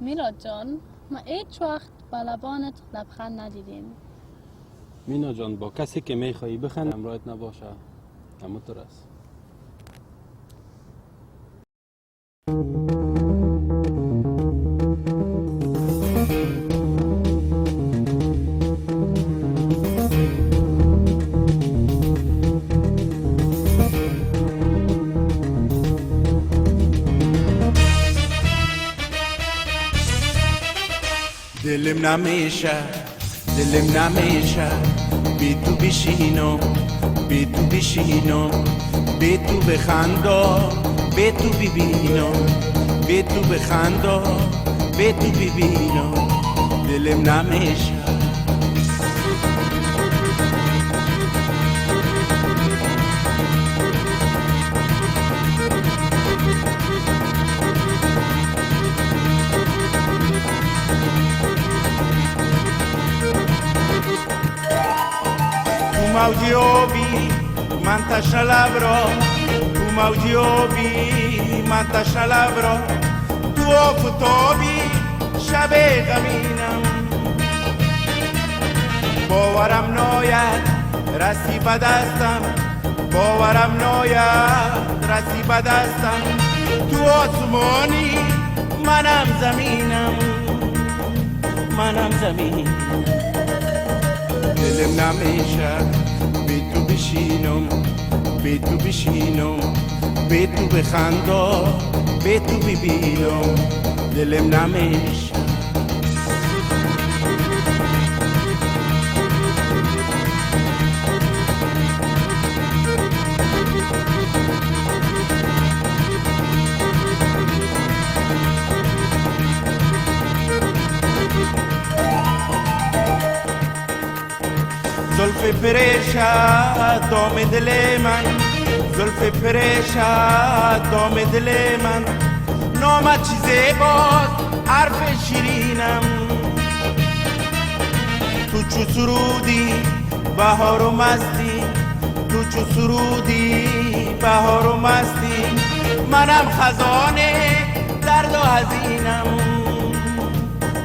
میلاد جان، ما هیچ وقت به لبانت لبخند ندیدیم. مینا جان، با کسی که میخوایی بخند همراهت نباشه، همونطور است. دلم نمیشه بی تو بشینم، بی تو بشینم، بی تو بخندم، بی تو ببینم، بی تو بخندم، بی تو ببینم. دلم نمیشه موجی آبی من تشنه لب را، تو موجی آبی من تشنه لب را، تو آفتابی شب غمینم. باورم ناید رسی به دستم، باورم ناید رسی به دستم. تو آسمانی منم زمینم، منم زمین. دلم نمیشه بی تو بشینم، بی تو بشینم، بی تو بخندم، بی تو ببینم. دلم نمیشه زلف پریشان دام دل من، زلف پریشان دام دل من. نامت چیزی بود حرف شیرینم، تو چو سرودی بهار و مستی، تو چو سرودی بهار و مستی. منم خزانه درد و حزینم،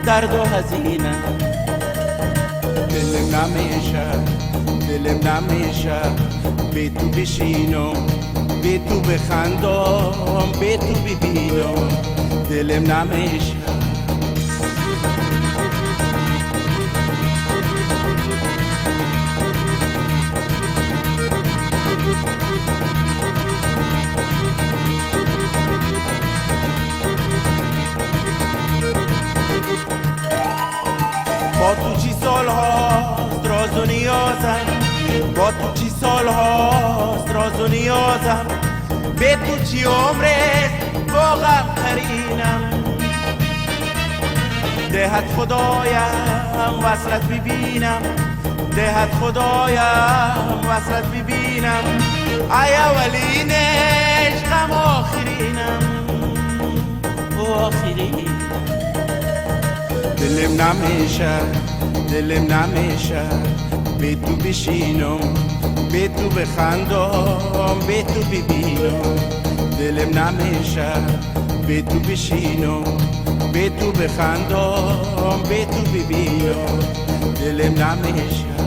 درد و حزینم. دلم نمیشه بی تو بشینم، بی تو بخندم، بی تو ببینم. دلم نمیشه با تو چی سال هاست راز و نیازم، با تو چی سال هاست راز و نیازم. به تو چی عمرت با غم قرینم. دهت خدایم وصلت ببینم، دهت خدایم وصلت ببینم. ای اولین عشقم آخرینم، آخرینم. دلم نمیشه بی تو بشینم، بی تو بخندم، بی تو ببینم. دلم نمیشه بی تو بشینم، بی تو بخندم، بی تو ببینم. دلم نمیشه